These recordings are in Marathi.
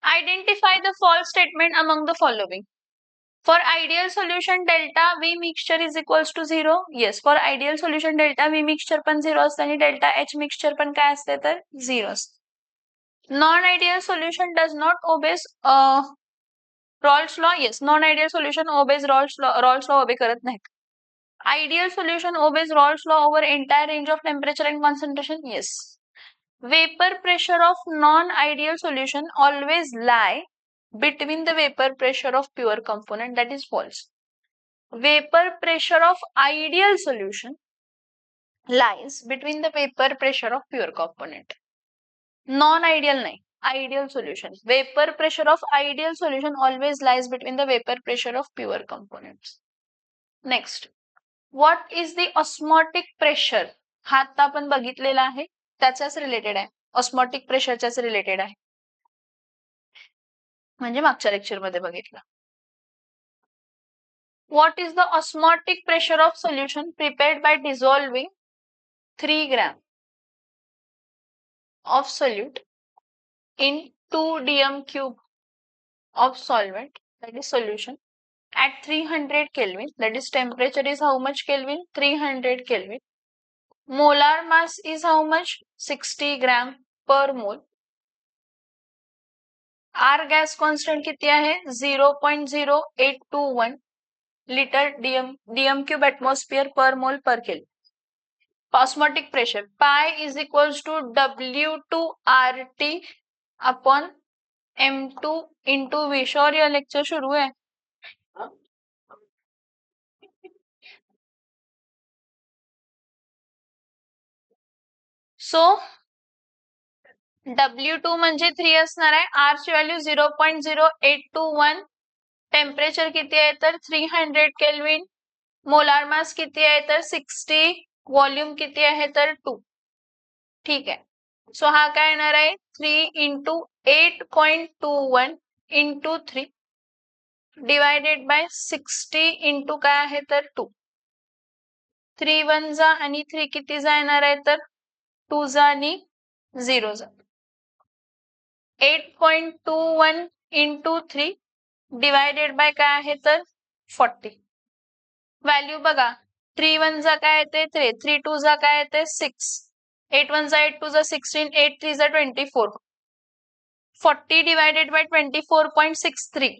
Identify the false statement among the following. For ideal solution delta V mixture is equals to 0. Yes, for ideal solution delta V mixture पण 0 असते आणि delta H mixture पण काय असते तर 0 असते. Non-ideal solution does not obeys Raoult's law. Yes, non-ideal solution obeys Raoult's law obey करत नाही. Ideal solution obeys Raoult's law over entire range of temperature and concentration. Yes. Vapor pressure of non-ideal solution always lie between the vapor pressure of pure component. That is false. Vapor pressure of ideal solution lies between the vapor pressure of pure component. Non-ideal nahi, ideal solution. Vapor pressure of ideal solution always lies between the vapor pressure of pure components. Next, what is the osmotic pressure? हा आता आपण बघितलेला आहे, त्याच्याच रिलेटेड आहे. ऑस्मॉटिक प्रेशरच्याच रिलेटेड आहे, म्हणजे मागच्या लेक्चर मध्ये बघितलं. What is the osmotic pressure of solution prepared by dissolving 3 grams of solute in 2 dm cube of solvent, that is solution, at 300 Kelvin, that is temperature is how much Kelvin? 300 Kelvin. Molar mass is how much? 60 gram per mole. R gas constant किती आहे? 0.0821 liter dm cube atmosphere per mole per Kelvin. Osmotic pressure pi is equals to W2RT upon M2 into V. Sure ये लेक्चर शुरू है. So W2 म्हणजे 3 असणार आहे. R ची व्हॅल्यू 0.0821. टेम्परेचर किती आहे तर 300 केल्विन. मोलार मास किती आहे तर 60. व्हॉल्यूम किती आहे तर 2. ठीक आहे. सो हा काय येणार आहे 3 into 8.21 into 3 divided by 60 into काय आहे तर 2. 3 1 जा आणि 3 किती जा येणार आहे तर 2 जा आणि 0 जा. 8.21 into 3 डिवायडेड बाय काय आहे तर 40. व्हॅल्यू बघा 3 1 जा काय येते 3, 3 2 जा काय येते 6, 8 1 जा 8 2 जा 16, 8 3 जा 24. 40 डिवायडेड बाय 24.63.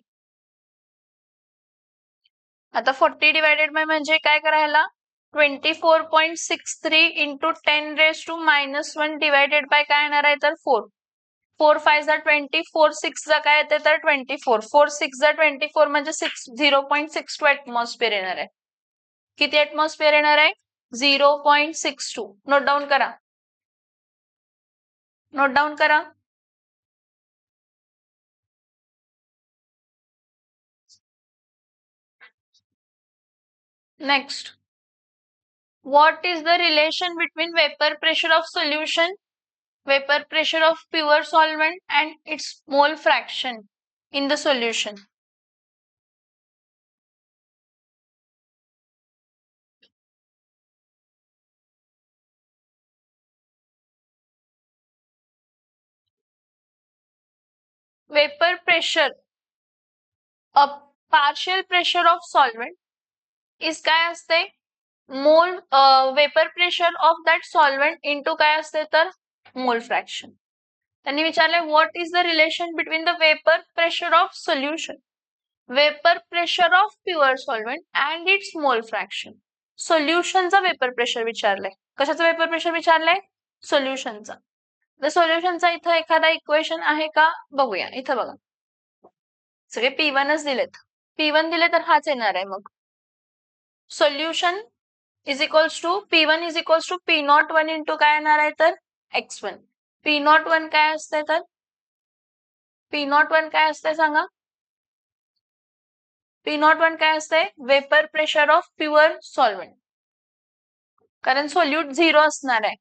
आता 40 डिवायडेड बाय म्हणजे काय करायला 24.63 into 10 raised to -1 divided by काय येणार आहे तर 4. 4 5 जा 20, 4 6 जा काय येते तर 24, 4 6 जा 24 म्हणजे 0.62 atmosphere येणार आहे. किती atmosphere येणार आहे 0.62. नोट डाउन करा, नोट डाउन करा. Next, what is the relation between vapor pressure of solution, vapor pressure of pure solvent and its mole fraction in the solution? Vapor pressure, a partial pressure of solvent is काय असते mole vapour pressure of that solvent into काय असते तर मोल फ्रॅक्शन. त्यांनी विचारले what is the relation between the vapour pressure of solution, vapour pressure of pure solvent and its mole fraction. सोल्युशनचा वेपर प्रेशर विचारलंय. कशाचा वेपर प्रेशर विचारलंय सोल्युशनचा. तर सोल्युशनचा इथं एखादा इक्वेशन आहे का बघूया. इथं बघा सगळे P1च दिलेत. P1 दिले तर हाच येणार आहे. मग solution is equals to P1 is equals to P01 into काय येणार आहे तर X1. P01 काय असते तर P01 काय असते सांगा. P01 काय असते vapour pressure of pure solvent, कारण सोल्यूट 0 असणार आहे.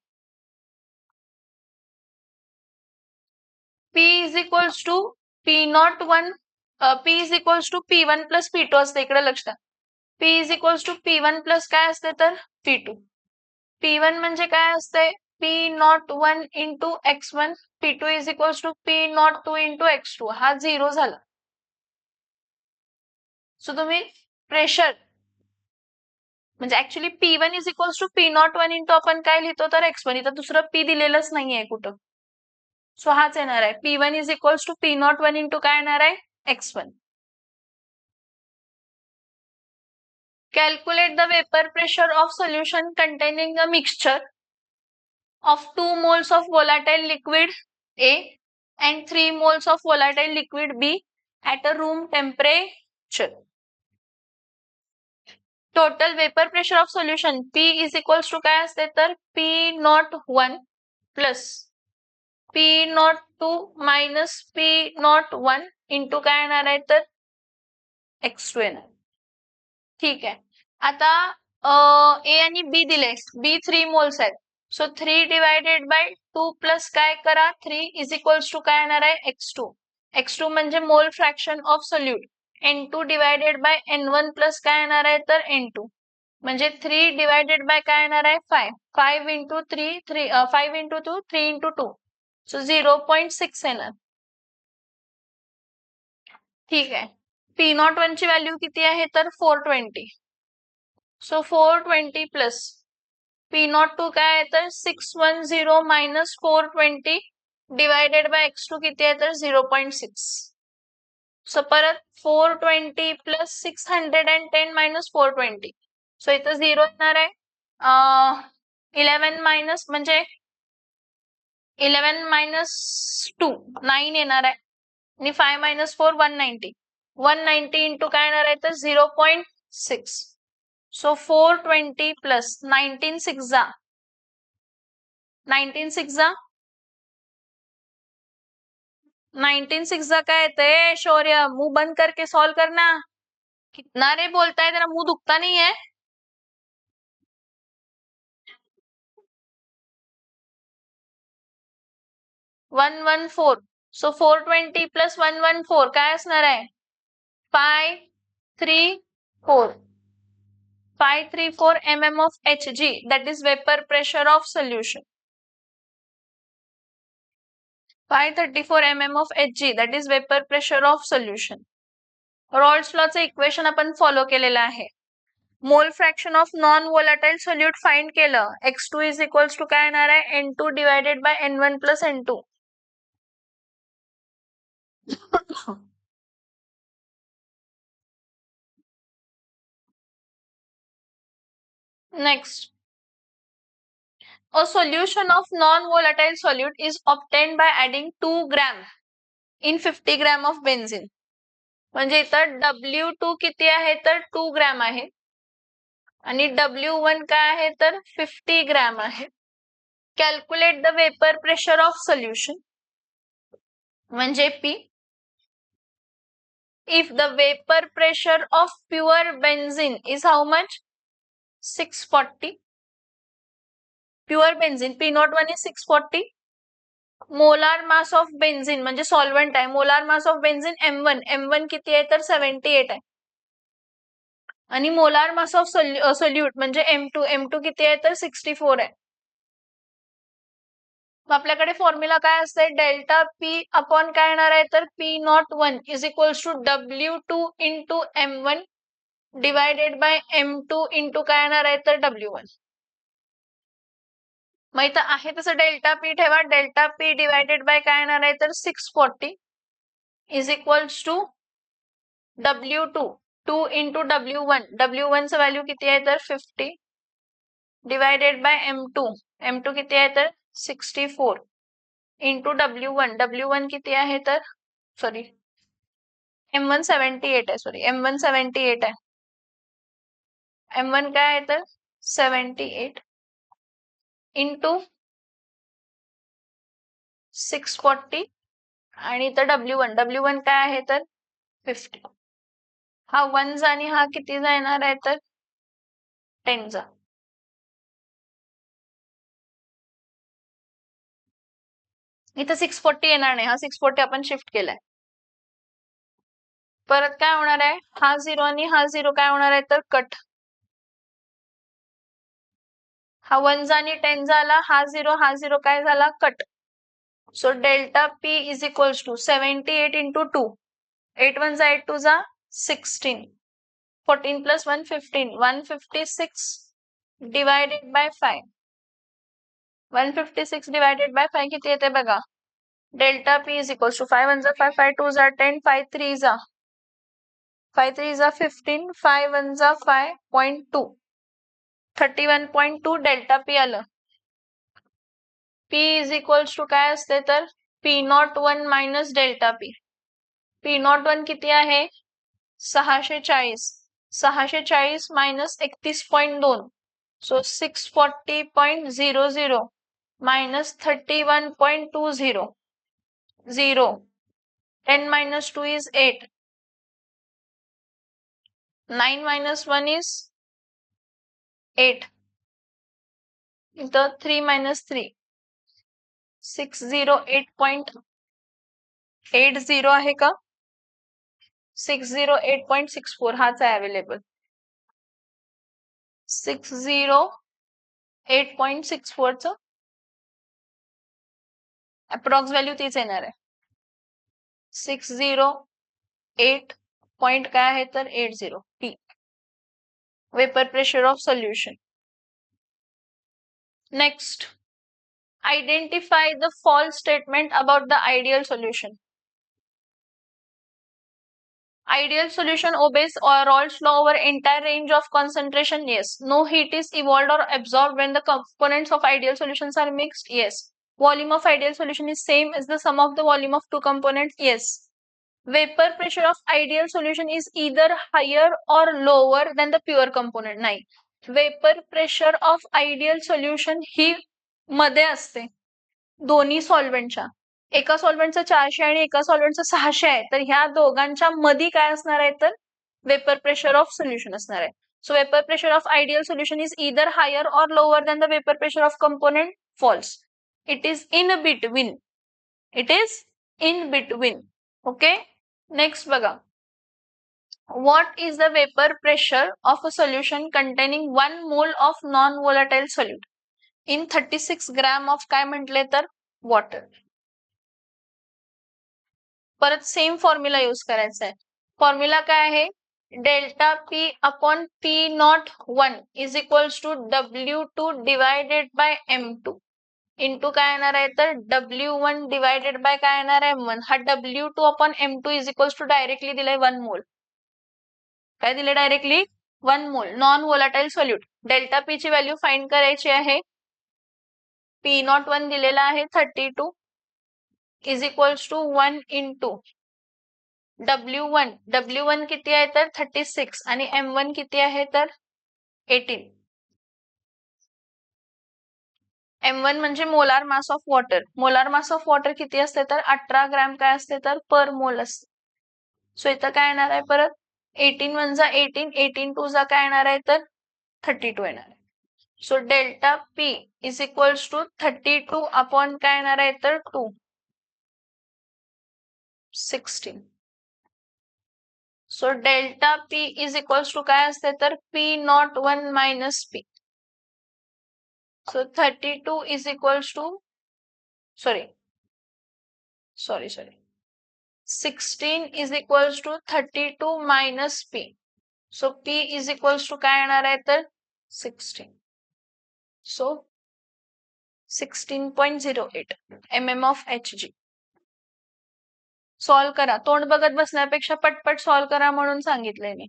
P is equals to P01 P is equals to P1 plus P2 असते. इकडे लक्ष द्या. P is equals to P1 plus काय असते तर P2. P1 म्हणजे काय असते P01 into x1, P2 is equals to P02 into x2. हा 0 झाला. सो तुम्ही प्रेशर म्हणजे actually P1 is equals to P01 into आपण काय लिहितो तर x1. इथं दुसरं P दिलेलंच नाहीये कुठं. सो हाच येणार आहे. P1 is equals to P01 into काय येणार आहे x1. Calculate the vapor pressure of solution containing a mixture of 2 moles of volatile liquid A and 3 moles of volatile liquid B at a room temperature. Total vapor pressure of solution P is equals to काय असते तर P01 plus P02 minus P01 into काय येणार आहे तर x2 येणार. ठीक आहे. आता A आणि B दिले. B 3 मोल्स आहेत. सो 3 डिवायडेड बाय 2 प्लस काय करा 3 इज इक्वल्स टू काय येणार आहे x2. x2 म्हणजे मोल fraction of solute. N2 divided by N1 plus काय येणार आहे तर N2. म्हणजे 3 डिवायडेड बाय काय येणार आहे 5. 5 इंटू 3 5 इंटू 2 3 इंटू 2. सो 0.6 येणार. ठीक आहे. P01 ची व्हॅल्यू किती आहे तर 420. सो 420 प्लस P02 काय आहे तर 610 मायनस 420 डिवायडेड बाय x2 किती आहे तर 0.6. सो परत 420 प्लस 610 मायनस 420. सो इथं 0 येणार आहे. 11 मायनस म्हणजे 11 मायनस 2 9 येणार आहे. आणि 5 मायनस 4 190. 190 इंटू काय येणार आहे तर 0.6. सो 420 प्लस 19 6 जा 19 6 जा 19 6 जा काय येते शौर्य मुंह बंद करके सॉल्व करना. कितना रे बोलता है तेरा मुंह दुखता नहीं है. 114. सो 420 प्लस 114 काय असणार आहे 534 534 mm of Hg, that is vapor pressure of solution. 534 mm of Hg, that is vapor pressure of solution. Raoult's लॉचं इक्वेशन आपण फॉलो केलेलं आहे. Mole fraction of non volatile solute find केलं. x2 इज इक्वल्स टू काय येणार आहे N2 divided by N1 plus N2. Next, a solution of non-volatile solute is obtained by adding 2 gram in 50 gram of benzene. म्हणजे इथं W2 किती आहे तर 2 ग्रॅम आहे आणि W1 काय आहे तर 50 ग्रॅम आहे. Calculate the vapour pressure of solution म्हणजे P. If the vapor pressure of pure benzene is how much 640. Pure benzene P01 is 640. Molar mass of benzene म्हणजे सॉल्व्हेंट आहे. Molar mass of benzene M1 किती आहे तर 78 आहे. आणि मोलार मास ऑफ सोल्यूट म्हणजे M2 किती आहे तर 64 आहे. आपल्याकडे फॉर्म्युला काय असते डेल्टा P अपॉन काय येणार आहे तर P01 is equals to W2 into M1 divided by M2 into काय येणार आहे तर W1. मग इथं आहे तसं डेल्टा P ठेवा. डेल्टा P डिवायडेड बाय काय येणार आहे तर 640 is equals to W2 2 into W1 चं व्हॅल्यू किती आहे तर 50 डिवायडेड बाय M2 किती आहे तर 64 इंटू W1 किती आहे तर सॉरी M1 78 आहे. सॉरी M1 78 आहे. M1 काय आहे तर 78 इंटू 640 आणि इथं W1 काय आहे तर 50. हा 1 जा आणि हा किती जा येणार आहे तर 10 जा. इथं 640 येणार नाही. हा 640 आपण शिफ्ट केलाय. परत काय होणार आहे हा 0 आणि हा 0 काय होणार आहे तर कट. हा 1 आणि 10 झाला, हा 0 काय झाला cut. So delta P is equals to 78 into 2. 8 1 8 2 16. 14 plus 1 15. 156 divided by 5. 156 divided by 5 किती येते बघा. Delta P is equals to 5 1 5 5 2 10 5 3 5 3 15 5 1 5.2 31.2 delta P आलं. पी इज इक्वल्स टू काय असते तर P01 minus delta P. P01 किती आहे 640. 640 minus 31.2. So 640.00 minus 31.20. 0. 10 minus 2 is 8. 9 minus 1 is 8. The 3 minus 3. 608.80 आहे का 608.64 हाच आहे अवेलेबल. 608.64 च अप्रॉक्स व्हॅल्यू तीच येणार आहे. 608 पॉइंट काय आहे तर 80 P. Vapour pressure of solution. Next, identify the false statement about the ideal solution. Ideal solution obeys Raoult's law over entire range of concentration. Yes. No heat is evolved or absorbed when the components of ideal solutions are mixed. Yes. Volume of ideal solution is same as the sum of the volume of two components. Yes. Vapor pressure of ideal solution is either higher or lower than the pure component. नाही. Vapor pressure of ideal solution ही मध्ये असते दोन्ही सॉल्व्हेंटच्या. एका सॉल्व्हेंटचं 400 आणि एका सॉल्व्हेंटचं 600 आहे तर ह्या दोघांच्या मध्ये काय असणार आहे तर वेपर प्रेशर ऑफ सोल्युशन असणार आहे. So vapour pressure of ideal solution is either higher or lower than the vapour pressure of component. False. It is in between. It is in between. Okay. Next बघा. What is the vapor pressure of a solution containing 1 mole of non-volatile solute in 36 gram of काय म्हटले तर water. परत सेम फॉर्म्युला यूज करायचा आहे. फॉर्म्युला काय आहे delta P upon P01 is equals to W2 divided by M2 into काय येणार आहे तर W1 डिवायडेड बाय काय येणार आहे M1. हा W2 upon M2 is equals to directly दिलाय 1 मोल. काय दिले directly 1 mole non volatile solute. Delta P ची व्हॅल्यू फाइंड करायची आहे. P01 दिलेला आहे 32 is equals to 1 into W1 किती आहे तर 36 आणि M1 किती आहे तर 18. M1 म्हणजे molar mass of water. Molar mass of water किती असते तर 18 ग्रॅम काय असते तर पर मोल असते. सो इथं काय येणार आहे परत 18 1 18 18 2 काय येणार आहे तर 32 येणार आहे. So delta P is equals to 32 upon काय येणार आहे तर 2 16. So delta P is equals to काय असते तर P01 minus P. So 32 is equals to sorry 16 is equals to 32 minus P. So P is equals to काय येणार आहे तर 16. So 16.08 mm of Hg. Solve करा. तोंड बघत बसण्यापेक्षा पटपट सॉल्व करा म्हणून सांगितलंय मी.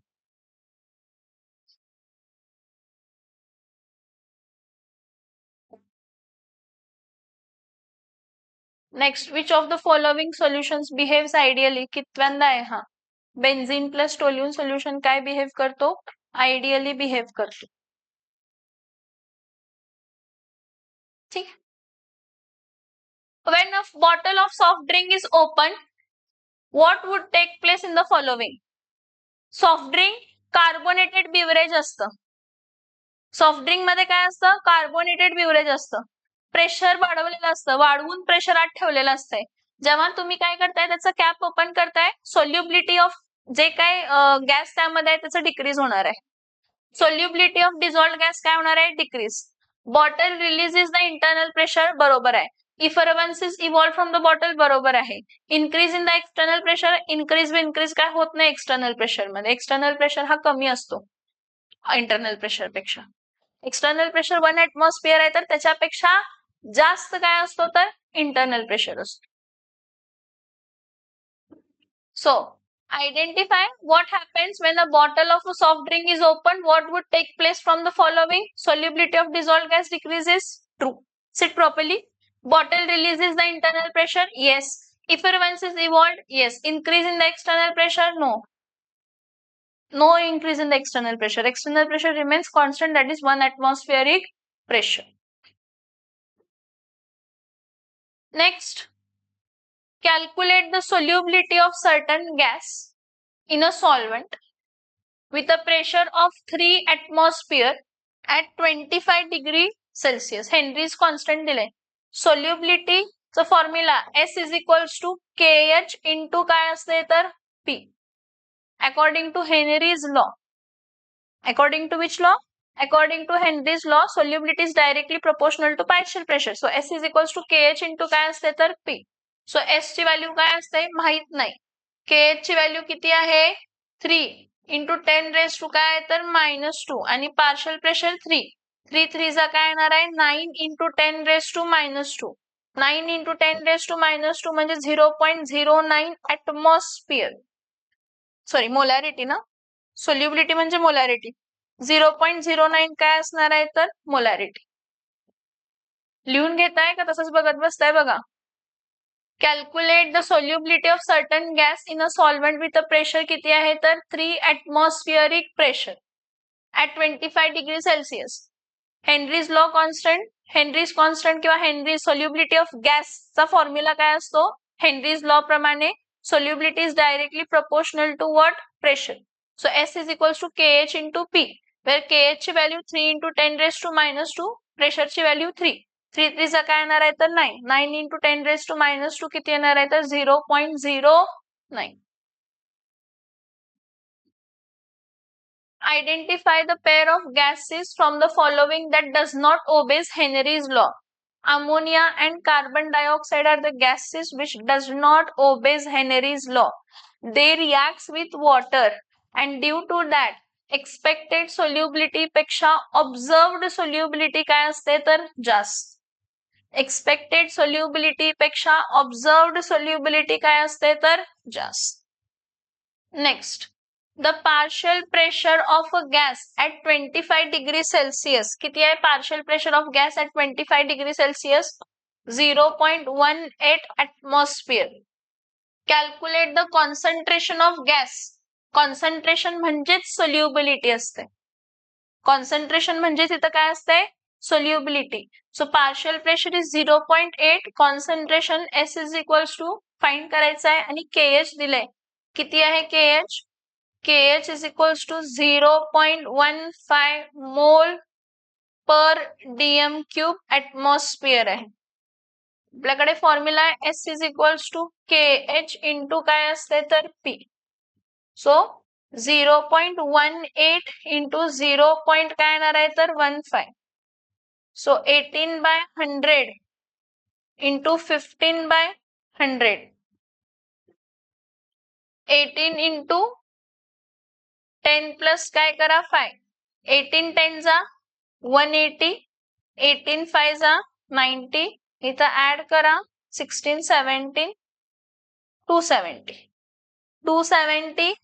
Next, which of the following solutions behaves ideally. कितव्यांदा आहे हा. बेन्झीन प्लस टोल्यून सोल्युशन काय बिहेव करतो आयडियली बिहेव करतो. ठीक. When a bottle of soft drink is opened, what would take place in the following? Soft drink carbonated beverage असतं. सॉफ्ट ड्रिंक मध्ये काय असतं कार्बोनेटेड बिवरेज असतं. प्रेशर वाढवलेलं असतं. वाढवून प्रेशर आत ठेवलेलं असतंय. जेव्हा तुम्ही काय करताय त्याचं कॅप ओपन करताय सोल्युबिलिटी ऑफ जे काय गॅस त्यामध्ये आहे त्याचं डिक्रीज होणार आहे. सोल्युबिलिटी ऑफ डिझॉल्व्ड गॅस काय होणार आहे decrease. Bottle releases the internal pressure, बरोबर आहे. इफरवन्सेस इव्हॉल्व फ्रॉम द बॉटल, बरोबर आहे. Increase in the external pressure, increase काय होत नाही एक्सटर्नल प्रेशर मध्ये. एक्सटर्नल प्रेशर हा कमी असतो इंटरनल प्रेशर पेक्षा. एक्सटर्नल प्रेशर 1 atmosphere आहे तर त्याच्यापेक्षा जास्त काय असतो तर इंटरनल प्रेशर असतो. So identify what happens when a bottle of a soft drink is opened. What would take place from the following? Solubility of dissolved gas decreases. True. Sit properly. Bottle releases the internal pressure. Yes. Effervescence is evolved. Yes. Increase in the external pressure. No. No increase in the external pressure. External pressure remains constant, that is 1 atmospheric pressure. Next, calculate the solubility of certain gas in a solvent with a pressure of 3 atmosphere at 25 degree Celsius. Henry's constant दिले. Solubility चा formula S is equals to KH into काय असते तर P. According to Henry's law. According to which law? According to Henry's law, solubility is directly proportional to partial pressure. So S is equals to KH into काय असते तर P. So S ची व्हॅल्यू काय असते माहित नाही. KH ची व्हॅल्यू किती आहे 3 into 10 raised to काय तर -2 आणि partial pressure 3. 3 चा काय येणार आहे 9 into 10 raised to -2. 9 into 10 raised to -2 म्हणजे 0.09 atmosphere. सॉरी मोलॅरिटी ना. सोल्युबिलिटी म्हणजे मोलॅरिटी. 0.09 काय असणार आहे तर मोलॅरिटी. लिहून घेताय का तसंच बघत बसताय बघा. Calculate the solubility of certain gas in a solvent with a pressure किती आहे तर 3 atmospheric pressure at 25 degree Celsius. Henry's law constant, Henrys constant किंवा हेनरी सोल्युबिलिटी ऑफ गॅसचा फॉर्म्युला काय असतो हेनरीज लॉ प्रमाणे solubility is directly proportional to what pressure. So S is equals to KH into P, where KH ची value 3 into 10 raised to -2, pressure ची value 3. 3 चा काय येणार आहे तर 9. 9 into 10 raised to -2 किती येणार आहे तर 0.09. Identify the pair of gases from the following that does not obeys Henry's law. Ammonia and carbon dioxide are the gases which does not obeys Henry's law. They reacts with water and due to that expected solubility पेक्षा observed solubility काय असते तर जास्त. Expected solubility पेक्षा observed solubility काय असते तर जास्त. Next, the partial pressure of a gas at 25 degree Celsius. किती आहे partial pressure of gas at 25 degree Celsius? 0.18 atmosphere. Calculate the concentration of gas. Concentration म्हणजेच solubility असते. Concentration म्हणजेच इथं काय असते solubility. So partial pressure is 0.8. Concentration S is equals to find करायचं आहे आणि KH दिलंय. किती आहे KH? KH is equals to 0.15 mole per dm cube atmosphere आहे. आपल्याकडे फॉर्म्युला आहे S is equals to KH into काय असते तर P. So 0.18 into 0. काय येणार आहे तर 15. So 18 by 100 into 15 by 100. 18 into 10 plus काय करा 5. 18 10 जा 180. 18 5 जा 90. इथं ऍड करा 16 17 270. 270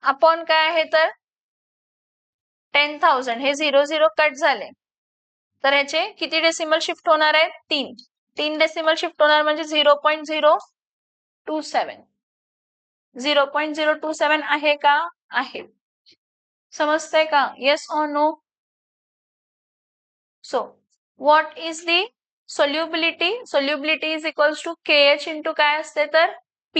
अपॉन काय आहे तर 10,000. हे 0 कट झाले तर ह्याचे किती डेसिमल शिफ्ट होणार आहेत 3 डेसिमल शिफ्ट होणार म्हणजे 0.027. 0.027 आहे का आहे. समजतंय का येस और no. So what is the solubility? Solubility is equals to KH into काय असते तर P.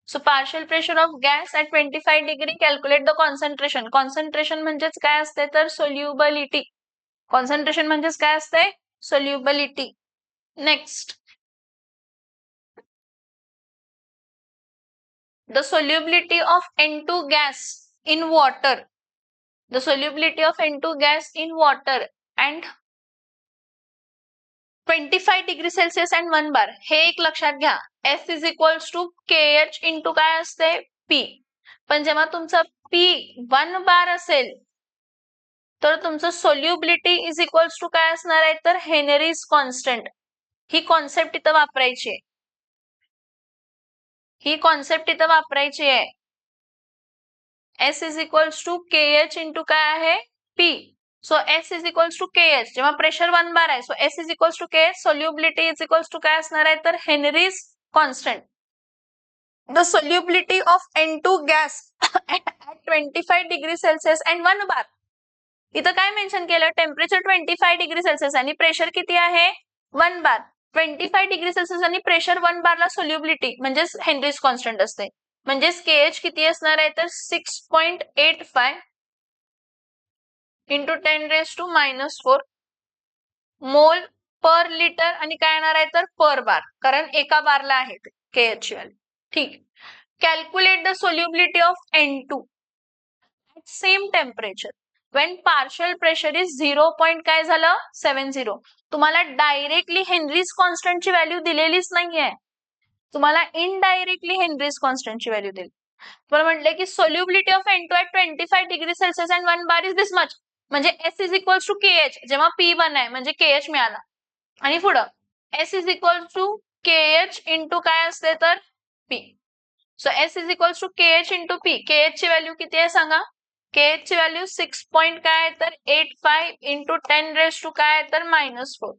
So partial pressure of gas at 25 degree, calculate the concentration. Concentration म्हणजेच काय असते तर solubility. Concentration म्हणजेच काय असते solubility. Next, the solubility of N2 gas in water the solubility of N2 gas in water and 25 degree celsius and 1 bar. हे एक लक्षात घ्या. S is equals to KH into काय असते P. पण जेव्हा तुमचं P 1 बार असेल तर तुमचं सोल्युबिलिटी इज इक्वल्स टू काय असणार आहे तर हेनरीज कॉन्स्टंट. ही कॉन्सेप्ट इथं वापरायची आहे. ही कॉन्सेप्ट इथं वापरायची आहे. S is equals to KH into काय आहे P. So S is equals to KH. जेव्हा प्रेशर 1 बार आहे so S is equals to KH. Solubility is equals to काय असणार आहे तर Henry's constant. The solubility of N2 gas at 25 degree celsius and 1 bar. इथं काय मेन्शन केलं टेम्परेचर 25 डिग्री सेल्सिअस आणि प्रेशर किती आहे 1 बार. 25 डिग्री सेल्सिअस आणि प्रेशर 1 बारला सोल्युबिलिटी म्हणजे हेनरीज कॉन्स्टंट असते. म्हणजेच KH किती असणार आहे तर 6.85 इंटू 10⁻⁻⁴ मोल पर लिटर आणि काय येणार आहे तर पर बार कारण एका बारला आहे KH ची व्हॅल्यू. ठीक. Calculate the solubility of N2 at same temperature when partial pressure is 0. काय झालं 70. तुम्हाला डायरेक्टली हेनरीज कॉन्स्टंटची व्हॅल्यू दिलेलीच नाहीये. तुम्हाला इनडायरेक्टली हेनरीज कॉन्स्टंटची व्हॅल्यू दिली. तुम्हाला म्हटलं की solubility of N2 at 25 degree celsius and 1 bar is this much. म्हणजे S is equals to KH. जेव्हा P1 आहे म्हणजे KH मिळाला. आणि पुढं S is equals to KH into काय असते तर P. So S is equals to KH into P. KH ची व्हॅल्यू किती आहे सांगा. KH ची व्हॅल्यू 6. काय तर 85 इंटू 10⁻⁻⁴ काय तर -4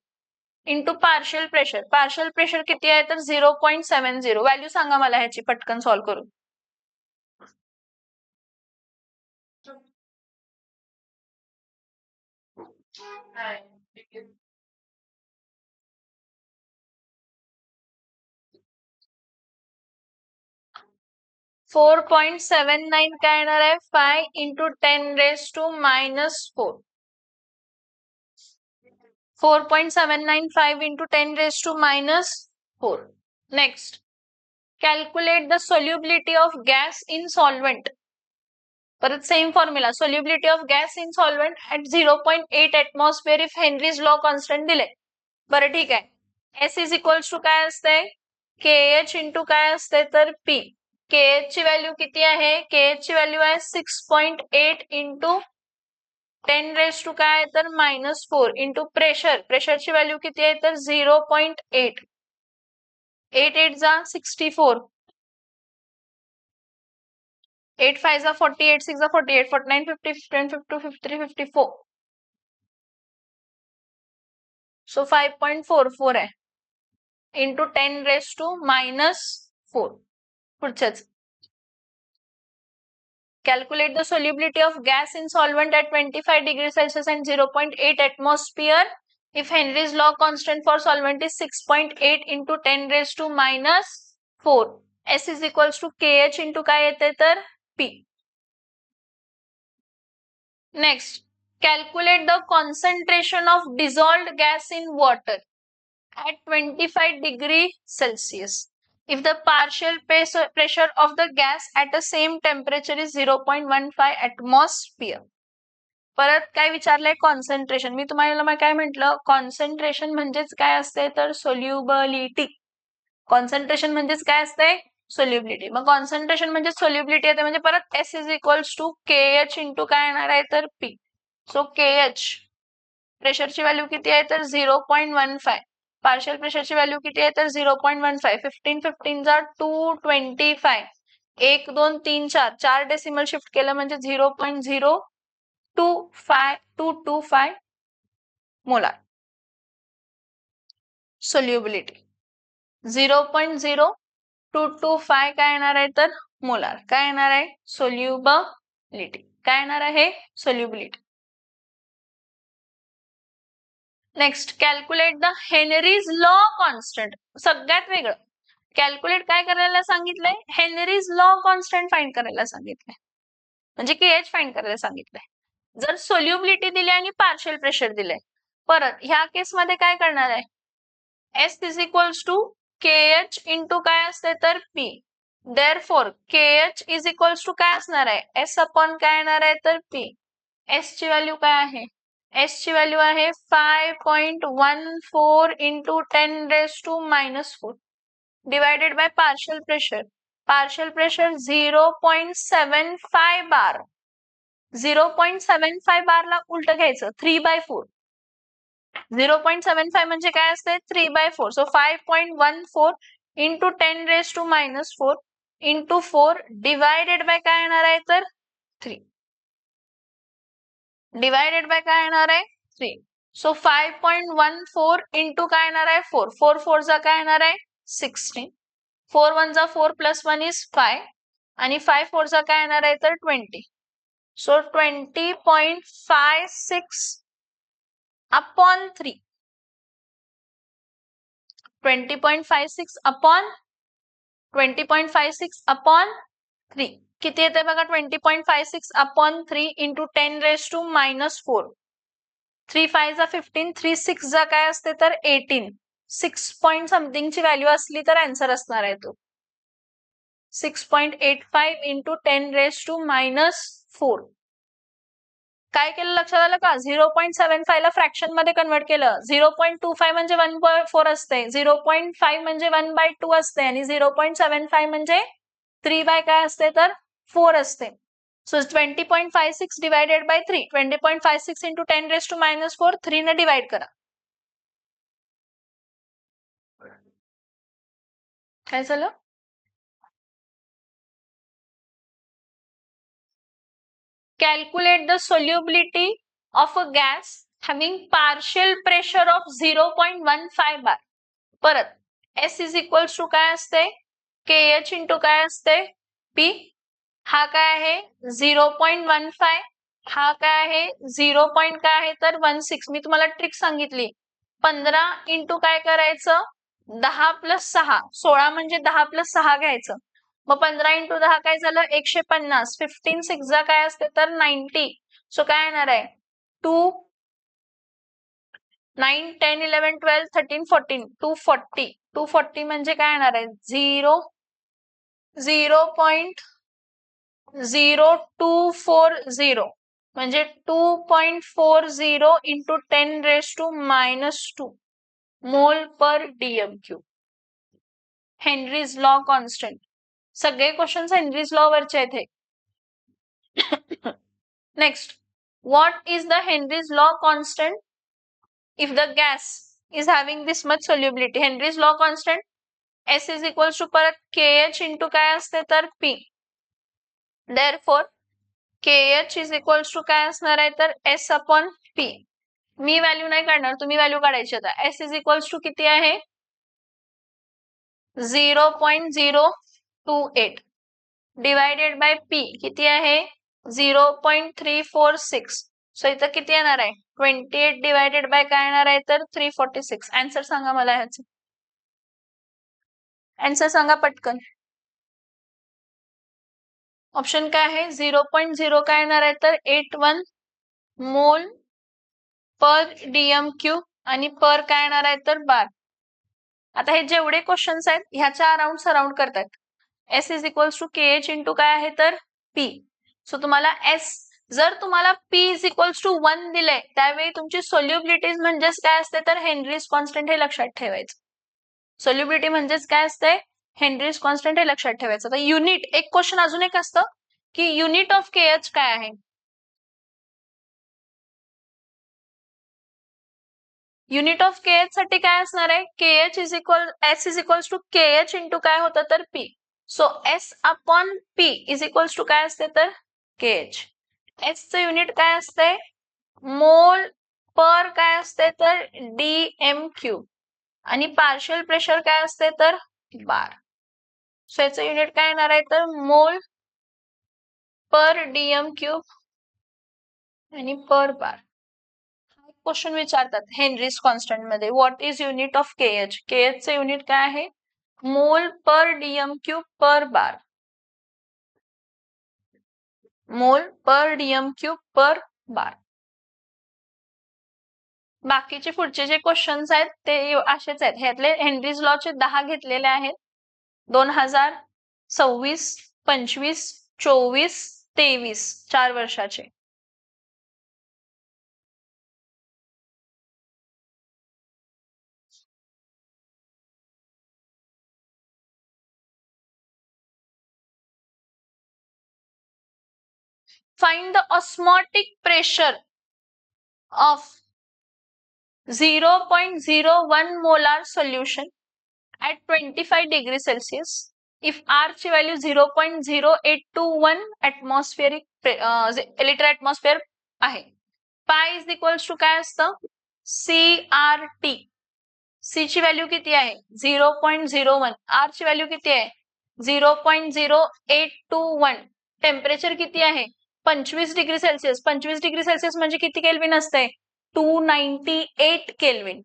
into partial pressure. Partial pressure किती आहे तर 0.70. व्हॅल्यू सांगा मला ह्याची पटकन सॉल्व्ह करून. $4.79 काय येणार आहे 5 into 10⁻⁻⁴. 4.795 into 10⁻⁻⁴. Next, calculate the solubility of gas in solvent. परत same formula. solubility of gas in solvent at 0.8 atmosphere if Henry's law constant दिले. बरं ठीक आहे. S is equals to काय असते KH इंटू काय असते तर P. KH ची व्हॅल्यू किती आहे KH ची व्हॅल्यू आहे 6.8 इंटू 10⁻⁻ काय तर -4 इंटू प्रेशर. प्रेशरची व्हॅल्यू किती आहे तर 0.8. 8 8 जा 64. 8 5 जा 40. 8 6 जा 48. 49 50 51 52 53 54. सो 5.44 आहे into 10⁻⁻⁴. पुढचंच. Calculate the solubility of gas in solvent at 25 degrees Celsius and 0.8 atmosphere if Henry's law constant for solvent is 6.8 into 10⁻⁻⁴. S is equals to KH into काय येते तर P. Next, calculate the concentration of dissolved gas in water at 25 degrees Celsius. If the partial pressure of the gas at the same temperature is 0.15 atmosphere. परत काय विचारलंय कॉन्सन्ट्रेशन. मी तुम्हाला काय म्हटलं कॉन्सन्ट्रेशन म्हणजेच काय असते तर सोल्युबिलिटी. कॉन्सन्ट्रेशन म्हणजेच काय असते सोल्युबिलिटी. मग कॉन्सन्ट्रेशन म्हणजे सोल्युबिलिटी येते म्हणजे परत S is equals to KH into काय येणार आहे तर P. सो KH प्रेशरची व्हॅल्यू किती आहे तर 0.15. पार्शियल प्रेशरची व्हॅल्यू किती आहे तर 0.15. 15 15 जा 225. 1 2 3 4 4 डेसिमल शिफ्ट केलं म्हणजे 0.0225 मोलार. सोल्युबिलिटी 0.0225 काय येणार आहे तर मोलार. काय येणार आहे सोल्युबिलिटी. काय येणार आहे solubility. Next, calculate the Henry's law constant. सगळ्यात वेगळं कॅल्क्युलेट काय करायला सांगितलंय हेनरीज लॉ कॉन्स्टंट फाइंड करायला सांगितलंय म्हणजे KH फाइंड करायला सांगितलंय. जर सोल्युबिलिटी दिली आणि पार्शियल प्रेशर दिले. परत ह्या केस मध्ये काय करणार आहे S is equals to KH into काय असते तर P. Therefore KH is equals to काय असणार आहे S अपॉन काय येणार आहे तर P. एस ची व्हॅल्यू काय आहे? एस ची व्हॅल्यू आहे 5.14 into 10⁻⁻⁴ divided by partial pressure. Partial pressure 0.75 बार. 0.75 बारला उलट घ्यायचं 3/4. 0.75 म्हणजे काय असते? 3/4. So 5.14 into 10⁻⁻⁴ into 4 divided by काय येणार आहे तर 3. डिवायडेड बाय काय येणार आहे 3. सो 5.14 इंटू काय येणार आहे 4. 4 4 जा काय येणार आहे 16. 4 1 जा 4 प्लस 1 इज 5 आणि 5 4 जा काय येणार आहे तर 20. So 20.56 upon 3. 20.56 अपॉन 20.56 अपॉन 3 किती येते बघा? 20.56 अपॉन 3 इंटू 10⁻⁻⁴. 3 5 जा 15, 3 6 जा काय असते तर 18. 6 पॉइंट समथिंग ची व्हॅल्यू असली तर आन्सर असणार आहे तो. 6.85 इंटू 10⁻⁻⁴. काय केलं लक्षात आलं का? 0.75 ला फ्रॅक्शन मध्ये कन्वर्ट केलं. 0.25 म्हणजे 1/4 असते, 0.5 म्हणजे 1/2 असते आणि 0.75 म्हणजे 3 बाय काय असते तर 4 असते. So 20.56 divided by 3. 20.56 इंटू 10⁻⁻⁴ 3 ने डिवाइड करा. काय झालं? Calculate the solubility of a gas having partial pressure of 0.15 bar. परत S is equals to काय असते? KH इंटू काय असते? P. हा काय आहे 0.15. हा काय आहे 0. काय आहे तर 16. मी तुम्हाला ट्रिक सांगितली. 15 इंटू काय करायचं 10 प्लस 6. 16 म्हणजे 10 प्लस 6 घ्यायचं. मग 15 इंटू 10 काय झालं 150. 15 6 जा काय असते तर 90. सो काय येणार आहे 2 9 10 11 12 13 14 240. 240 म्हणजे काय येणार आहे 0.0240 म्हणजे 2.40 इंटू 10⁻⁻² मोल पर dm³. Henry's law constant. सगळे क्वेश्चन हेनरीज लॉ वरचे आहेत हे. Next, what is the Henry's law constant if the gas is having this much solubility? Henry's law constant S is equals to परत KH into काय असते तर P. Therefore KH is equals to काय असणार आहे तर S upon P. मी व्हॅल्यू नाही काढणार, तुम्ही व्हॅल्यू काढायची आता. S is equals to किती आहे 0.028 डिवायडेड बाय P किती आहे 0.346. सो इथं किती येणार आहे 28 डिवायडेड बाय काय येणार आहे तर 346. आन्सर सांगा मला ह्याचं. आन्सर सांगा पटकन. ऑप्शन काय आहे 0.0 काय येणार आहे तर 81 मोल पर dm³ आणि पर काय येणार आहे तर बार. आता हे जेवढे क्वेश्चन्स आहेत ह्याच्या अराउंड सराउंड करतात. S is equals to KH into काय आहे तर P. सो तुम्हाला S जर तुम्हाला P इज इक्वल्स टू 1 दिलंय त्यावेळी तुमची सोल्युबिलिटी म्हणजेच काय असते तर हेनरीज कॉन्स्टंट हे लक्षात ठेवायचं. सोल्युबिलिटी म्हणजेच काय असते हेनरीज कॉन्स्टंट हे लक्षात ठेवायचं. तर युनिट एक क्वेश्चन अजून एक असतं की युनिट ऑफ KH काय आहे. युनिट ऑफ KH साठी काय असणार आहे KH is equal S is equals to KH into काय होतं तर P. So S upon P is equals to काय असते तर KH. S चं युनिट काय असते मोल पर काय असते तर dm³ आणि पार्शियल प्रेशर काय असते तर बार. सो याचं युनिट काय येणार आहे तर मोल पर dm³ आणि पर बार. क्वेश्चन विचारतात हेनरीज कॉन्स्टंट मध्ये what is unit of KH. KH चे युनिट काय आहे मोल पर dm³ पर बार. मोल पर dm³ पर बार. बाकीचे पुढचे जे क्वेश्चन्स आहेत ते असेच आहेत. ह्यातले हेनरीज लॉचे 10 घेतलेले आहेत. 2026, 25, 24, 23 4 वर्षाचे. Find the osmotic pressure of 0.01 molar solution at 25 degrees Celsius if R ची व्हॅल्यू 0.0821 atmospheric लिटर atmosphere आहे. पाय इज इक्वल्स टू काय असतं CRT. C ची व्हॅल्यू किती आहे 0.01. R ची व्हॅल्यू किती आहे 0.0821. टेम्परेचर किती आहे 25 डिग्री सेल्सिअस. 25 डिग्री सेल्सिअस म्हणजे किती केल्विन असते 298 केल्विन.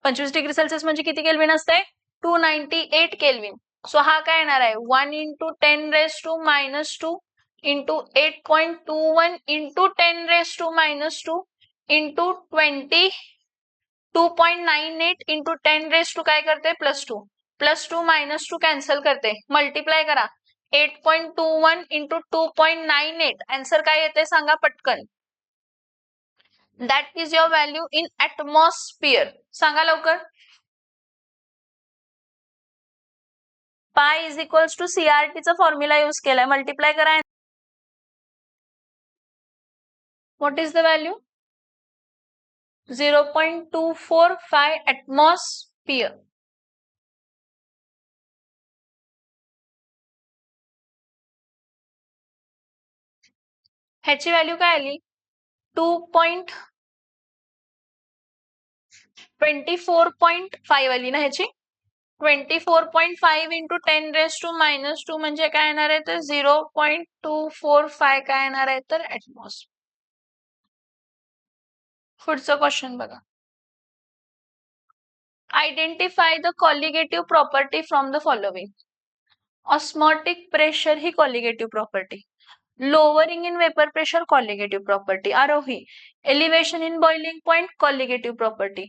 25 डिग्री सेल्सिअस म्हणजे किती केल्विन असते 298 केल्विन. सो हा काय येणार आहे 1 into 10 raised to minus 2 into 8.21 into 10 raised to minus 2 into 2.98 into 10 raised to काय करते +2 +2 -2 कॅन्सल करते मल्टिप्लाय करा 8.21 into 2.98 आन्सर काय येते सांगा पटकन. That is your value in atmosphere. सांगा लवकर. पाय इज इक्वल्स टू CRT चा फॉर्म्युला यूज केलाय मल्टिप्लाय करा. What is the value 0.245 atmosphere. ह्याची व्हॅल्यू काय आली 2.24.5 आली ना ह्याची 24.5 into 10 raised to minus 2 म्हणजे काय येणार आहे तर 0.245 काय येणार आहे तर ॲटमॉस्फिअर. पुढचं क्वेश्चन बघा. Identify the colligative property from the following. Osmotic pressure ही colligative property. Lowering in vapor pressure colligative property. आरोही. Elevation in boiling point colligative property.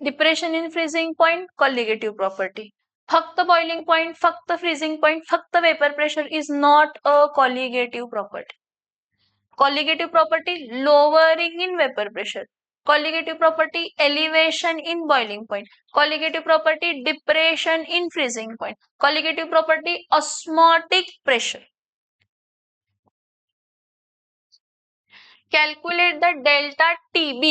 Depression in freezing point colligative property. फक्त boiling point, फक्त freezing point, फक्त vapor pressure is not a colligative property. Colligative property lowering in vapor pressure. Colligative property elevation in boiling point. Colligative property depression in freezing point. Colligative property osmotic pressure. Calculate the delta TB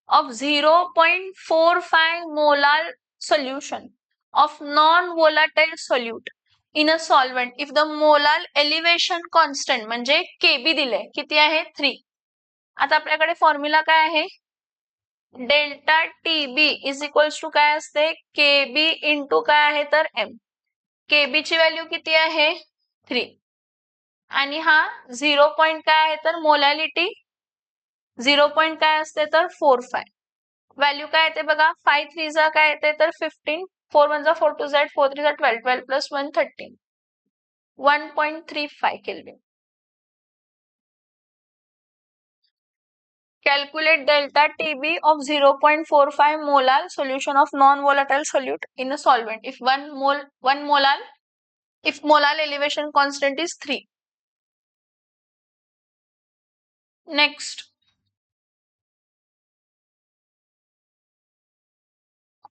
of 0.45 molar solution of non-volatile solute in a solvent if the molar elevation constant म्हणजे KB दिले किती आहे 3. आता आपल्याकडे फॉर्म्युला काय आहे delta TB is equals to काय असते KB इंटू काय आहे तर M. KB ची व्हॅल्यू किती आहे 3 आणि हा 0 पॉइंट काय आहे तर मोलॅलिटी 0 पॉइंट काय असते तर 45. व्हॅल्यू काय येते बघा 5 3 जा काय येते तर 15 4 1 जा 4 2 z 4 3 जा 12 12 plus 1 13 1.35 kelvin. Calculate delta TB of 0.45 molar solution of non-volatile solute in a solvent if 1 molar if molar elevation constant is 3. Next,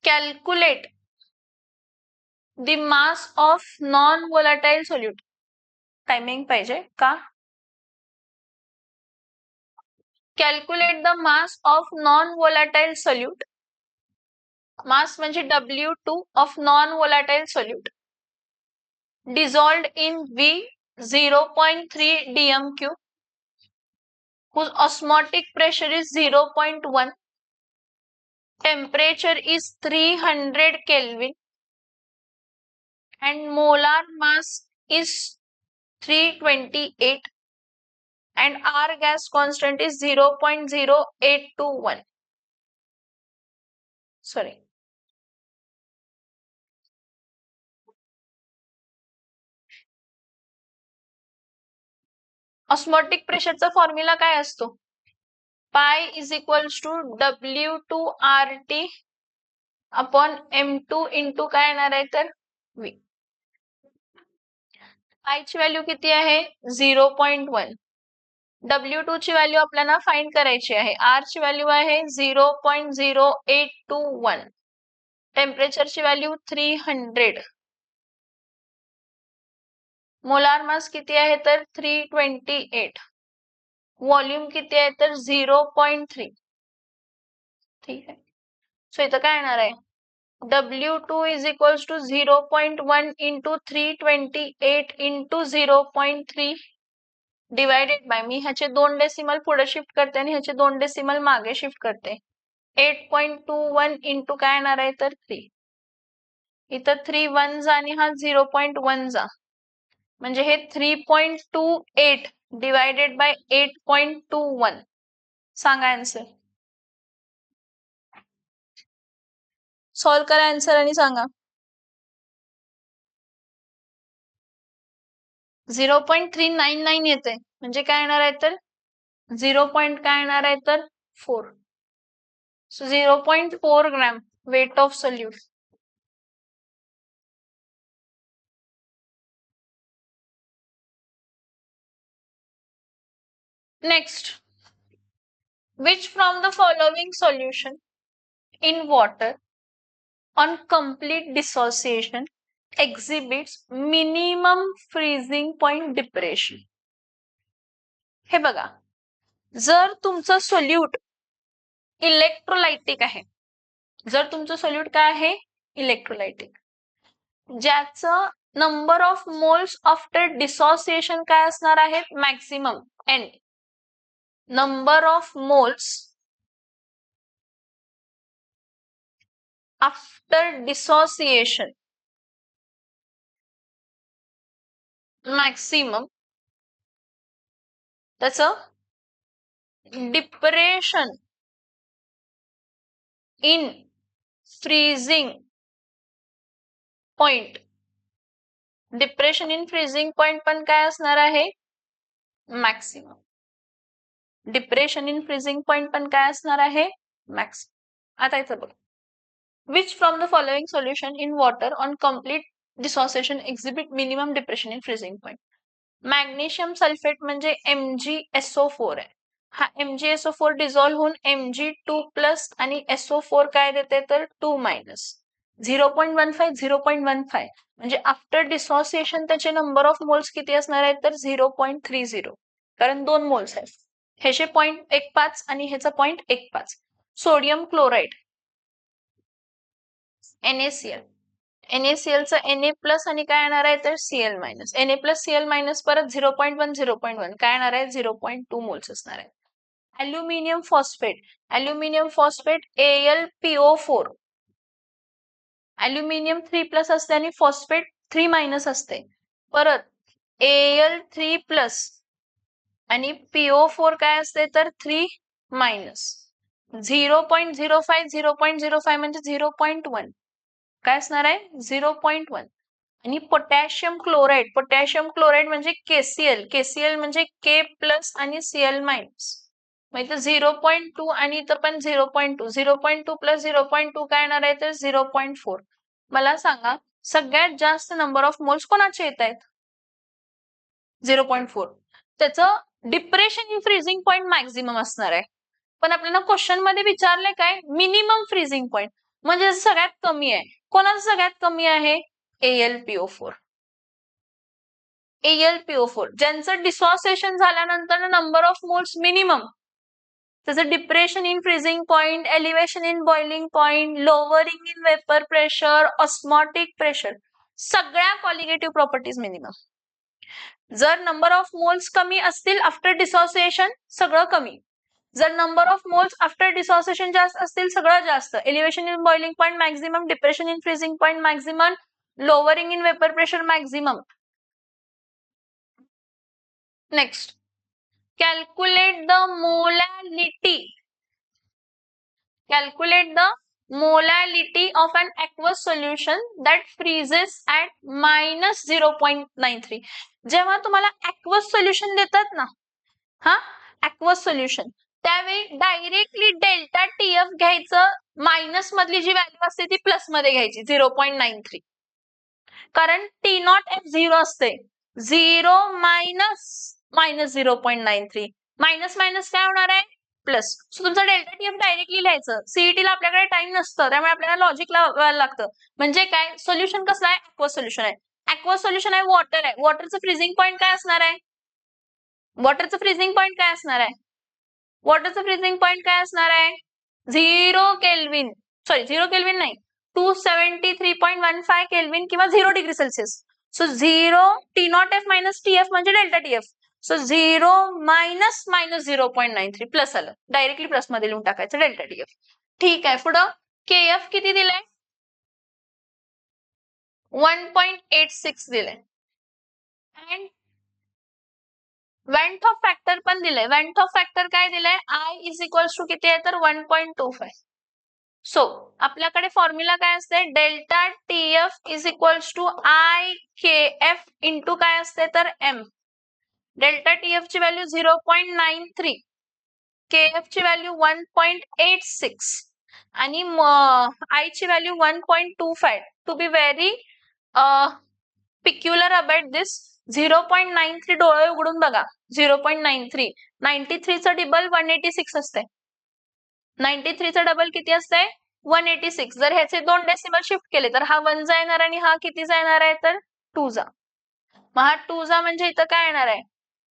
calculate the mass of non-volatile solute. Timing पाहिजे का? Calculate the mass of non-volatile solute. Mass म्हणजे W2 of non-volatile solute dissolved in V 0.3 dm3 whose osmotic pressure is 0.1. Temperature is 300 Kelvin and molar mass is 328 and R gas constant is 0.0821. Sorry. Osmotic pressure चा फॉर्म्युला काय असतो pi is equals to W2RT upon M2 into काय येणार आहे तर V. पाय ची व्हॅल्यू किती आहे 0.1. W2 ची व्हॅल्यू आपल्याला फाइंड करायची आहे. R ची व्हॅल्यू आहे 0.0821. टेम्परेचर ची व्हॅल्यू 300. मोलार मास किती आहे तर 328, व्हॉल्यूम किती आहे तर 0.3. ठीक आहे. सो इथं काय येणार आहे W2 is equals to 0.1 into 328 into 0.3 divided by, मी ह्याचे 2 डेसिमल पुढे शिफ्ट करते आणि ह्याचे 2 डेसिमल मागे शिफ्ट करते. 8.21 इंटू काय येणार आहे तर 3. इथं 3 1 जा आणि हा 0.1 जा, म्हणजे हे 3.28 डिवायडेड बाय 8.21. सांगा आन्सर. सॉल्व करा आन्सर आणि सांगा. 0.399 येते, म्हणजे काय येणार आहे तर 0. काय येणार आहे तर 4. So 0.4 gram weight of solute. Next, which from the following solution in water on complete dissociation exhibits minimum freezing point depression? हे बघा, जर तुमचं सोल्यूट इलेक्ट्रोलायटिक आहे, जर तुमचं सोल्यूट काय आहे इलेक्ट्रोलायटिक, ज्याचं number of moles after dissociation काय असणार आहे maximum n, number of moles after dissociation maximum, त्याचं depression in freezing point, depression in freezing point पण काय असणार आहे maximum, depression in freezing point पण काय असणार आहे मॅक्सिमम. आता इथं बघ, which from the following solution in water on complete dissociation exhibit minimum depression in freezing point? Magnesium sulphate म्हणजे MgSO4 आहे. हा MgSO4 डिझॉल्व्ह होऊन Mg2+ आणि SO4 काय देते तर 2-, 0.15 0.15, म्हणजे आफ्टर डिसोसिएशन त्याचे नंबर ऑफ मोल्स किती असणार आहेत तर 0.30, कारण 2 मोल्स आहेत. ह्याचे 0.15 आणि ह्याचा 0.15. सोडियम क्लोराईड NaCl, NaCl चा Na+ आणि काय येणार आहे तर Cl-, Na+ Cl- परत 0.1 0.1 काय येणार आहे 0.2 मोल्स असणार आहे. Aluminium phosphate, aluminium phosphate AlPO4, aluminium 3+ असते आणि फॉस्फेट 3- असते, परत Al3+ आणि PO4 काय असते तर 3-, 0.05 0.05 म्हणजे 0.1 काय असणार आहे 0.1. आणि पोटॅशियम क्लोराईड, पोटॅशियम क्लोराईड म्हणजे KCl, KCl म्हणजे K+ आणि Cl-, मग इथं 0.2 आणि इथं पण 0.2, 0.2 + 0.2 काय येणार आहे तर 0.4. मला सांगा सगळ्यात जास्त नंबर ऑफ मोल्स कोणाचे येत आहेत 0.4. त्याचं depression in freezing point maximum असणार आहे, पण आपल्याला क्वेश्चन मध्ये विचारले काय मिनिमम फ्रीजिंग पॉइंट, म्हणजे सगळ्यात कमी आहे. कोणाचं सगळ्यात कमी आहे AlPO4, AlPO4 ज्यांचं डिसोसिएशन झाल्यानंतर नंबर ऑफ मोल्स मिनिमम, त्याचं depression in freezing point, elevation in boiling point, lowering in vapour pressure, osmotic pressure, सगळ्या क्वालिटेटिव्ह प्रॉपर्टीज मिनिमम. जर नंबर ऑफ मोल्स कमी असतील आफ्टर डिसोसिएशन सगळं कमी, जर number of moles after dissociation जास्त असतील सगळं जास्त. Elevation in boiling point maximum, depression in freezing point maximum, lowering in vapour pressure maximum. Next, calculate the molality, calculate the molality of an aqueous solution that freezes at -0.93. जेव्हा तुम्हाला aqueous solution देतात ना, हा aqueous solution, त्यावेळी डायरेक्टली डेल्टा TF घ्यायचं, मायनस मधली जी व्हॅल्यू असते ती प्लस मध्ये घ्यायची 0.93, कारण T0F 0 असते, 0 - -0.93, मायनस मायनस काय होणार आहे प्लस. सो तुमचा डेल्टा TF डायरेक्टली लिहायचं. सीईटीला आपल्याकडे टाइम नसतं, त्यामुळे आपल्याला लॉजिक लावायला लागतं. म्हणजे काय सोल्युशन कसलं आहे aqueous सोल्युशन आहे. ऍक्वा सोल्युशन आहे, वॉटर आहे. वॉटरचं फ्रीजिंग पॉईंट काय असणार आहे? वॉटरचं फ्रीजिंग पॉईंट काय असणार आहे? वॉटरचं फ्रीजिंग पॉईंट काय असणार आहे? 0 केल्विन, सॉरी 0 केल्विन नाही, 273.15 केल्विन किंवा 0 degree Celsius. So 0 T naught F minus T F म्हणजे delta T F. So 0 minus 0.93 plus आलं, डायरेक्टली प्लस मध्ये लिहून टाकायचं डेल्टा टी एफ. ठीक आहे, पुढं के एफ किती दिलंय? 1.86 दिलंय. अँड वेंट ऑफ फॅक्टर पण दिलंय. वेंट ऑफ फॅक्टर काय दिलंय? आय इज इक्वल्स टू किती आहे तर 1.25. सो आपल्याकडे फॉर्म्युला काय असते? Delta T F is equals to i K F into काय असते तर एम. डेल्टा टी एफ ची व्हॅल्यू 0.93, के एफ ची व्हॅल्यू 1.86 आणि आय ची value 1.25. To be very peculiar about this, 0.93 डोळे उघडून बघा. 0.93, 93 चं डबल 186 असते. 93 चं डबल किती असते? 186. जर ह्याचे 2 डेसिमल शिफ्ट केले तर हा 1 जा येणार आणि हा किती जा येणार आहे तर 2 जा. मग हा 2 जा म्हणजे इथं काय येणार आहे?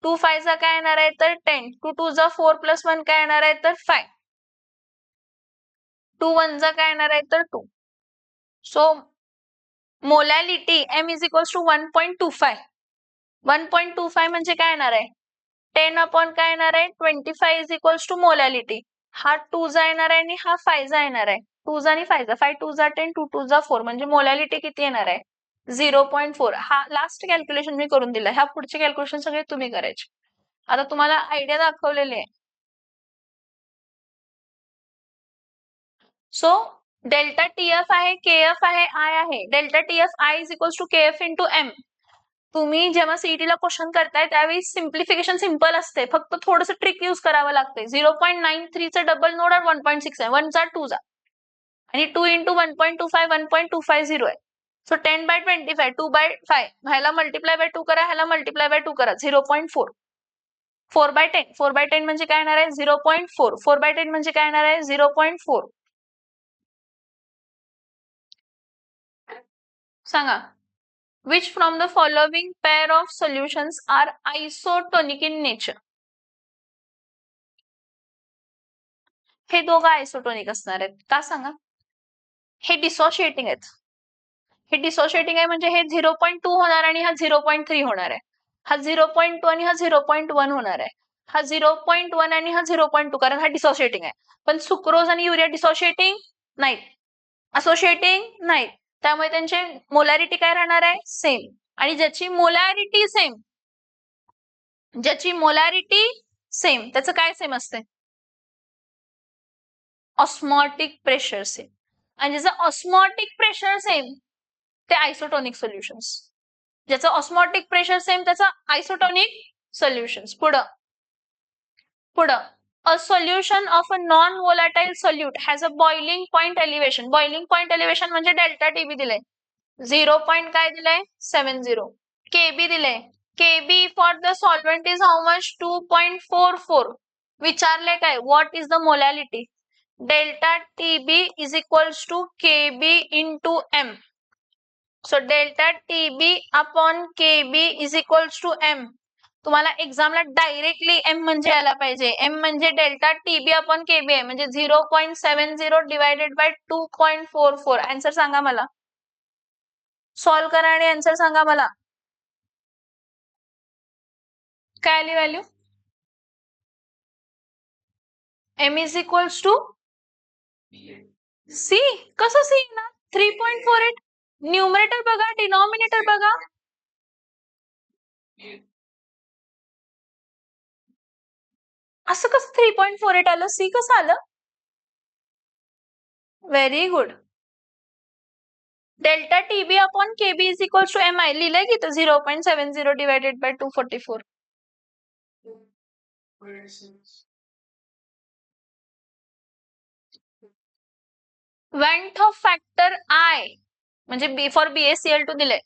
2 5 जा काय येणार आहे तर 10. 2 2 जा 4 प्लस 1 काय येणार आहे तर 5. 2 1 जा काय येणार आहे तर 2. So molality m is equals to 1.25. 1.25 म्हणजे काय येणार आहे? 10 अपॉन काय येणार आहे? 25 इज इक्वल्स टू मोलॅलिटी. हा 2 जा येणार आहे आणि हा 5 जा येणार आहे. 2 जा आणि 5 जा, 5 2 जा 10, 2 2 जा 4 म्हणजे मोलॅलिटी किती येणार आहे? 0.4. हा लास्ट कॅल्क्युलेशन मी करून दिला. ह्या पुढचे कॅल्क्युलेशन सगळे तुम्ही करायचे. आता तुम्हाला आयडिया दाखवलेली आहे. सो डेल्टा टी एफ आहे, के एफ आहे, आय आहे. Delta T F i is equals to K F into M. तुम्ही जेव्हा सीईटी ला क्वेश्चन करताय त्यावेळी सिम्प्लिफिकेशन सिंपल असते, फक्त थोडंसं ट्रिक यूज करावं लागते. 0.93 चं डबल नोड और 1.6 आहे. 1 जा 2 जा आणि 2 इंटू 1.25 1.250 आहे. सो 10 बाय 25, 2 बाय 5, ह्याला मल्टिप्लाय बाय 2 करा, ह्याला मल्टिप्लाय बाय 2 करा. 0.4. 4 बाय 10, 4 बाय 10 म्हणजे काय येणार आहे? 0.4. 4 बाय 10 म्हणजे काय येणार आहे? 0.4. सांगा. Which from the following pair of solutions are isotonic in nature? हे दोघं आयसोटोनिक असणार आहेत. का सांगा? हे डिसोशिएटिंग आहेत. हे डिसोशिएटिंग आहे म्हणजे हे 0.2 होणार आणि हा 0.3 होणार आहे. हा 0.2 आणि हा 0.1 होणार आहे. हा 0.1 आणि हा 0.2 कारण हा डिसोशिएटिंग आहे. पण सुक्रोज आणि युरिया डिसोशिएटिंग नाहीत, असोशिएटिंग नाहीत. त्यामुळे त्यांचे मोलॅरिटी काय राहणार आहे? सेम. आणि ज्याची मोलॅरिटी सेम त्याचं काय सेम असते? Osmotic pressure same. आणि ज्याचं ऑस्मॉटिक प्रेशर सेम ते आयसोटोनिक सोल्युशन्स. ज्याचं ऑस्मॉटिक प्रेशर सेम त्याचं आयसोटोनिक सोल्युशन्स. पुढं A solution of a non-volatile solute has a boiling point elevation. Boiling point elevation म्हणजे डेल्टा टीबी दिलंय. 0. काय दिलंय? 70. केबी दिलंय. K B for the solvent is how much? 2.44. विचारले काय? What is the molality? Delta T B is equals to K B into M. So delta TB upon KB is equals to M. तुम्हाला एक्झामला डायरेक्टली एम म्हणजे यायला पाहिजे. एम म्हणजे डेल्टा टीबी अपॉन केबी आहे म्हणजे 0.70 डिवायडेड बाय 2.44. आन्सर सांगा मला. सॉल्व करा आणि आन्सर सांगा मला. काय आली value? M is equals to C. कसं सी ना? 3.48. न्यूमरेटर बघा, डिनॉमिनेटर बघा. असं कसं 3.48 आलं? सी कसं आलं? Very good. Delta TB upon KB is equals to M i लिहिलंय की 0.70 divided by 244. Van't Hoff factor i म्हणजे बी फॉर BaCl2 दिलंय.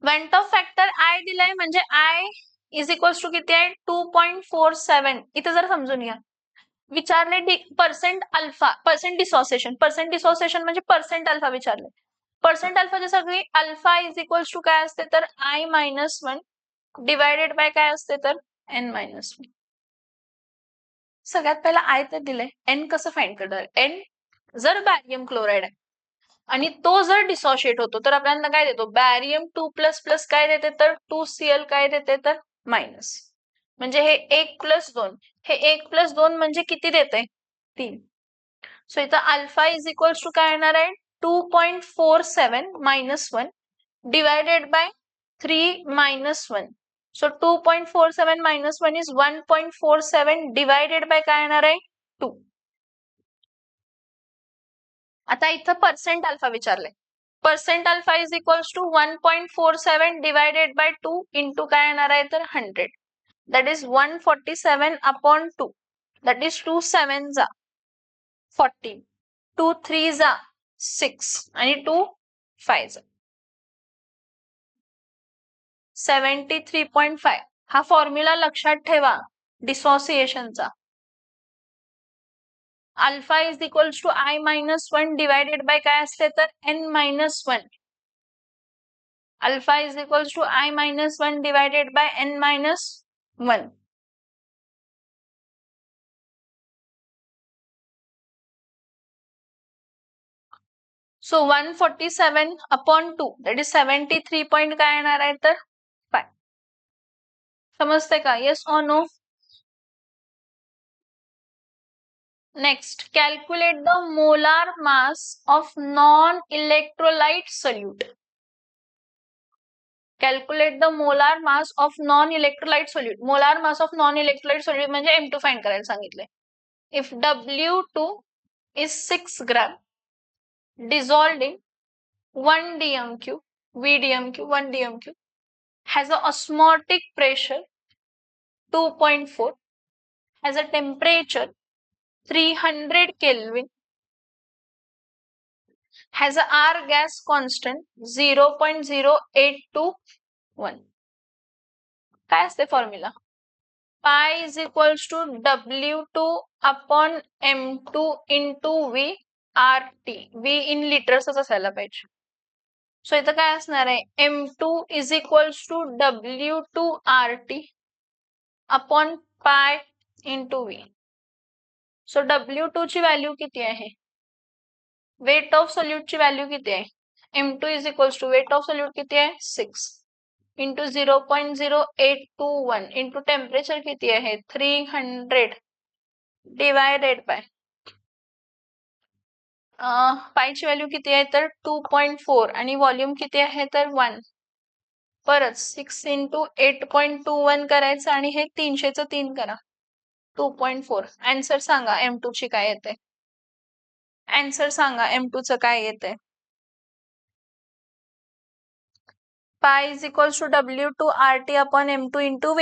वेंट ऑफ फॅक्टर आय दिलाय म्हणजे आय इज इक्वल्स टू किती आहे? 2.47. इथे जर समजून घ्या. विचारले percent alpha, percent dissociation. Percent dissociation म्हणजे पर्सेंट अल्फा विचारले. पर्सेंट अल्फाची सगळी अल्फा इज इक्वल्स टू काय असते तर I-1 डिवायडेड बाय काय असते तर N-1. सगळ्यात पहिला आय तर दिलंय, एन कसं फाइंड करणार? एन जर बॅरियम क्लोराइड आहे आणि तो जर डिसोशिएट होतो तर आपल्याला काय देतो? बॅरियम 2++ काय देते तर 2Cl काय देते तर मायनस. म्हणजे हे 1+2 हे 1+2 म्हणजे किती देते? 3. सो इथं अल्फा इज इक्वल्स टू काय येणार आहे? 2.47 - 1 divided by 3 - 1. So 2.47 - 1 is 1.47 divided by काय येणार आहे? 2. आता इथं पर्सेंट अल्फा विचारले. Percent alpha is equals to 1.47 divided by 2 into काय येणार आहे तर 100. That is 147/2. दॅट इज 2 7 जा 40, 2 3 जा 6 आणि 2 5 जा 73.5. हा फॉर्म्युला लक्षात ठेवा डिसोसिएशनचा. Alpha is equals to I-1 divided by काय असते तर N-1. Alpha is equals to I-1 divided by N-1. So 147/2 that is 73 point काय येणार आहे तर 5. समजते का? Yes or no? Next, calculate the molar mass of non-electrolyte solute. Calculate the molar mass of non-electrolyte solute. Molar mass of non-electrolyte solute म्हणजे M2 फाइंड करायला सांगितले. If W2 is 6 gram dissolved in 1 dmq, VDMQ, 1 dmq has a osmotic pressure 2.4, has a temperature 300 Kelvin, has a R gas constant 0.0821. काय असते formula? Pi is equals to W2 upon M2 into V RT. V in लिटर्सच असायला पाहिजे. सो इथं काय असणार आहे? M2 is equals to W2 RT upon pi into V. So W2 ची व्हॅल्यू किती आहे? वेट ऑफ सोल्यूट ची व्हॅल्यू किती आहे? M2 is equals to weight of solute किती आहे? 6 इंटू 0.0821 इंटू टेम्परेचर किती आहे? 300 डिवायडेड बाय पायची व्हॅल्यू किती आहे तर 2.4 आणि व्हॉल्यूम किती आहे तर 1. परत 6 इंटू 8.21 करायचं आणि हे 300चं 3 करा 2.4. आन्सर सांगा M2 ची काय येते? आन्सर सांगा M2 चं काय येते? Pi is equals to W2 RT upon M2 into V.